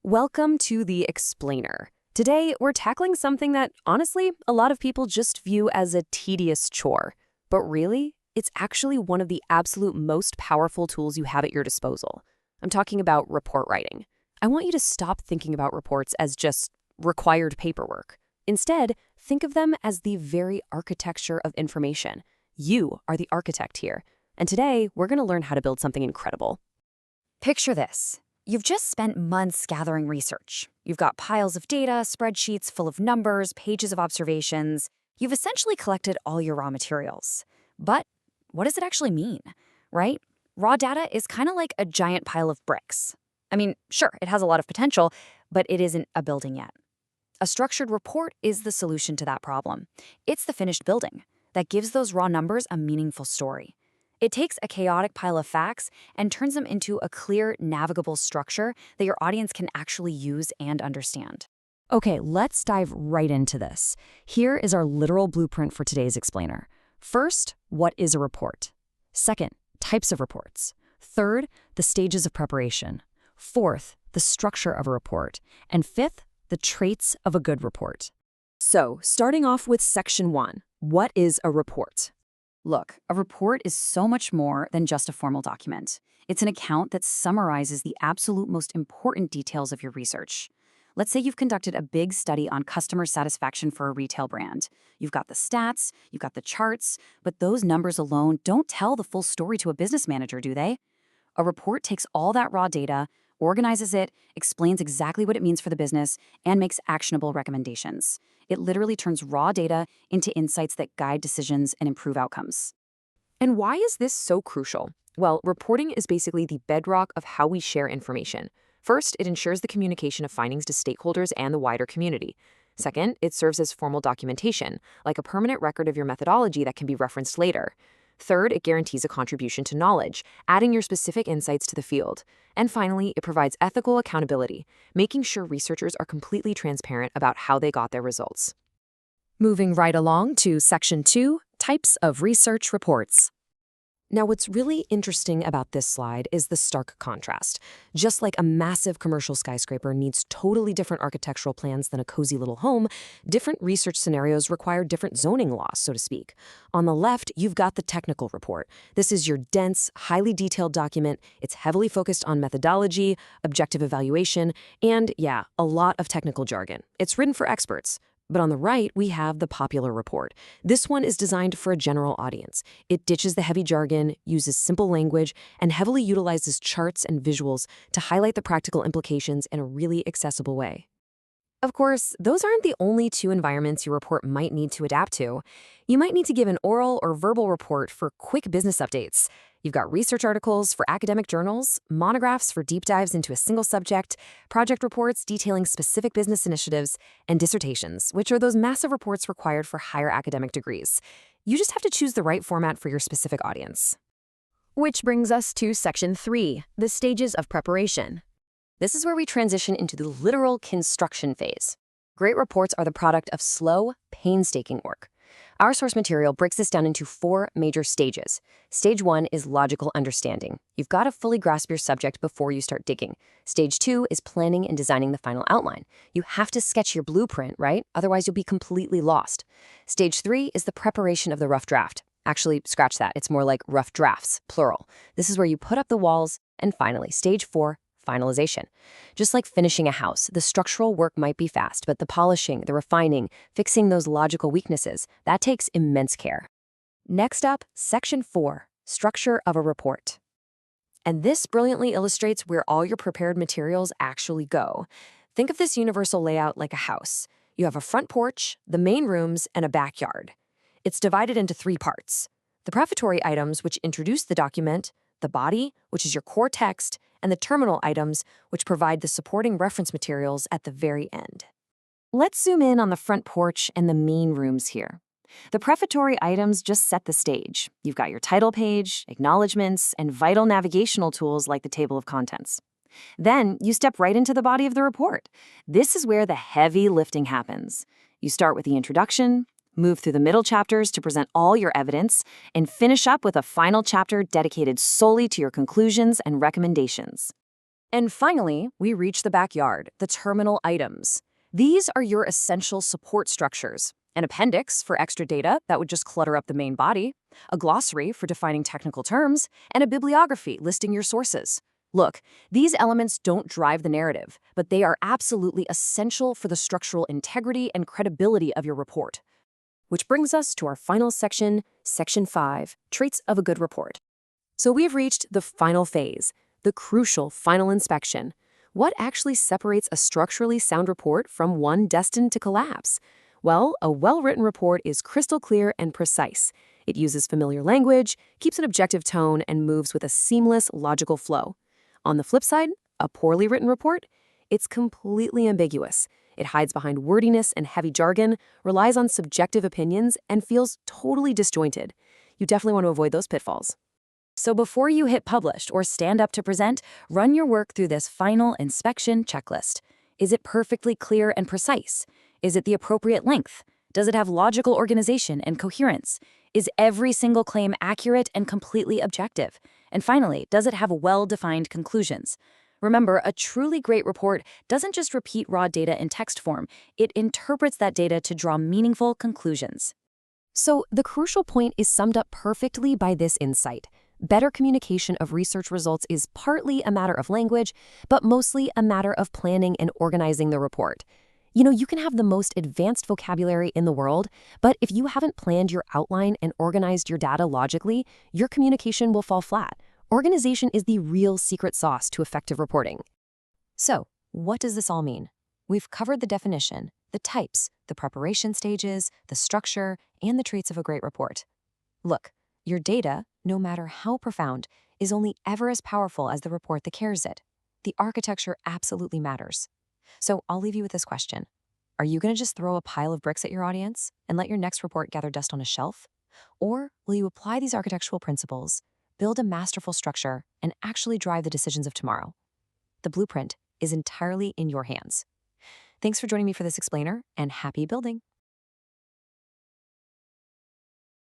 Welcome to The Explainer. Today, we're tackling something that, honestly, a lot of people just view as a tedious chore. But really, it's actually one of the absolute most powerful tools you have at your disposal. I'm talking about report writing. I want you to stop thinking about reports as just required paperwork. Instead, think of them as the very architecture of information. You are the architect here. And today, we're going to learn how to build something incredible. Picture this. You've just spent months gathering research. You've got piles of data, spreadsheets full of numbers, pages of observations. You've essentially collected all your raw materials. But what does it actually mean, right? Raw data is kind of like a giant pile of bricks. I mean, sure, it has a lot of potential, but it isn't a building yet. A structured report is the solution to that problem. It's the finished building that gives those raw numbers a meaningful story. It takes a chaotic pile of facts and turns them into a clear, navigable structure that your audience can actually use and understand. Okay, let's dive right into this. Here is our literal blueprint for today's explainer. First, what is a report? Second, types of reports. Third, the stages of preparation. Fourth, the structure of a report. And fifth, the traits of a good report. So, starting off with section 1, what is a report? Look, a report is so much more than just a formal document. It's an account that summarizes the absolute most important details of your research. Let's say you've conducted a big study on customer satisfaction for a retail brand. You've got the stats, you've got the charts, but those numbers alone don't tell the full story to a business manager, do they? A report takes all that raw data, organizes it, explains exactly what it means for the business, and makes actionable recommendations. It literally turns raw data into insights that guide decisions and improve outcomes. And why is this so crucial? Well, reporting is basically the bedrock of how we share information. First, it ensures the communication of findings to stakeholders and the wider community. Second, it serves as formal documentation, like a permanent record of your methodology that can be referenced later. Third, it guarantees a contribution to knowledge, adding your specific insights to the field. And finally, it provides ethical accountability, making sure researchers are completely transparent about how they got their results. Moving right along to section 2, types of research reports. Now, what's really interesting about this slide is the stark contrast. Just like a massive commercial skyscraper needs totally different architectural plans than a cozy little home, different research scenarios require different zoning laws, so to speak. On the left, you've got the technical report. This is your dense, highly detailed document. It's heavily focused on methodology, objective evaluation, and, yeah, a lot of technical jargon. It's written for experts. But on the right, we have the popular report. This one is designed for a general audience. It ditches the heavy jargon, uses simple language, and heavily utilizes charts and visuals to highlight the practical implications in a really accessible way. Of course, those aren't the only two environments your report might need to adapt to. You might need to give an oral or verbal report for quick business updates. You've got research articles for academic journals, monographs for deep dives into a single subject, project reports detailing specific business initiatives, and dissertations, which are those massive reports required for higher academic degrees. You just have to choose the right format for your specific audience. Which brings us to section 3, the stages of preparation. This is where we transition into the literal construction phase. Great reports are the product of slow, painstaking work. Our source material breaks this down into 4 major stages. Stage 1 is logical understanding. You've got to fully grasp your subject before you start digging. Stage 2 is planning and designing the final outline. You have to sketch your blueprint, right? Otherwise, you'll be completely lost. Stage 3 is the preparation of the rough draft. Actually, scratch that. It's more like rough drafts, plural. This is where you put up the walls. And finally, stage 4, finalization. Just like finishing a house, the structural work might be fast, but the polishing, the refining, fixing those logical weaknesses, that takes immense care. Next up, section 4, structure of a report. And this brilliantly illustrates where all your prepared materials actually go. Think of this universal layout like a house. You have a front porch, the main rooms, and a backyard. It's divided into 3 parts. The prefatory items, which introduce the document, the body, which is your core text, and the terminal items, which provide the supporting reference materials at the very end. Let's zoom in on the front porch and the main rooms here. The prefatory items just set the stage. You've got your title page, acknowledgments, and vital navigational tools like the table of contents. Then you step right into the body of the report. This is where the heavy lifting happens. You start with the introduction, move through the middle chapters to present all your evidence, and finish up with a final chapter dedicated solely to your conclusions and recommendations. And finally, we reach the backyard, the terminal items. These are your essential support structures. An appendix for extra data that would just clutter up the main body, a glossary for defining technical terms, and a bibliography listing your sources. Look, these elements don't drive the narrative, but they are absolutely essential for the structural integrity and credibility of your report. Which brings us to our final section, Section 5, Traits of a Good Report. So we've reached the final phase, the crucial final inspection. What actually separates a structurally sound report from one destined to collapse? Well, a well-written report is crystal clear and precise. It uses familiar language, keeps an objective tone, and moves with a seamless, logical flow. On the flip side, a poorly written report? It's completely ambiguous. It hides behind wordiness and heavy jargon, relies on subjective opinions, and feels totally disjointed. You definitely want to avoid those pitfalls. So before you hit publish or stand up to present, run your work through this final inspection checklist. Is it perfectly clear and precise? Is it the appropriate length? Does it have logical organization and coherence? Is every single claim accurate and completely objective? And finally, does it have well-defined conclusions? Remember, a truly great report doesn't just repeat raw data in text form, it interprets that data to draw meaningful conclusions. So the crucial point is summed up perfectly by this insight. Better communication of research results is partly a matter of language, but mostly a matter of planning and organizing the report. You can have the most advanced vocabulary in the world, but if you haven't planned your outline and organized your data logically, your communication will fall flat. Organization is the real secret sauce to effective reporting. So, what does this all mean? We've covered the definition, the types, the preparation stages, the structure, and the traits of a great report. Look, your data, no matter how profound, is only ever as powerful as the report that carries it. The architecture absolutely matters. So I'll leave you with this question. Are you going to just throw a pile of bricks at your audience and let your next report gather dust on a shelf? Or will you apply these architectural principles, build a masterful structure, and actually drive the decisions of tomorrow? The blueprint is entirely in your hands. Thanks for joining me for this explainer, and happy building.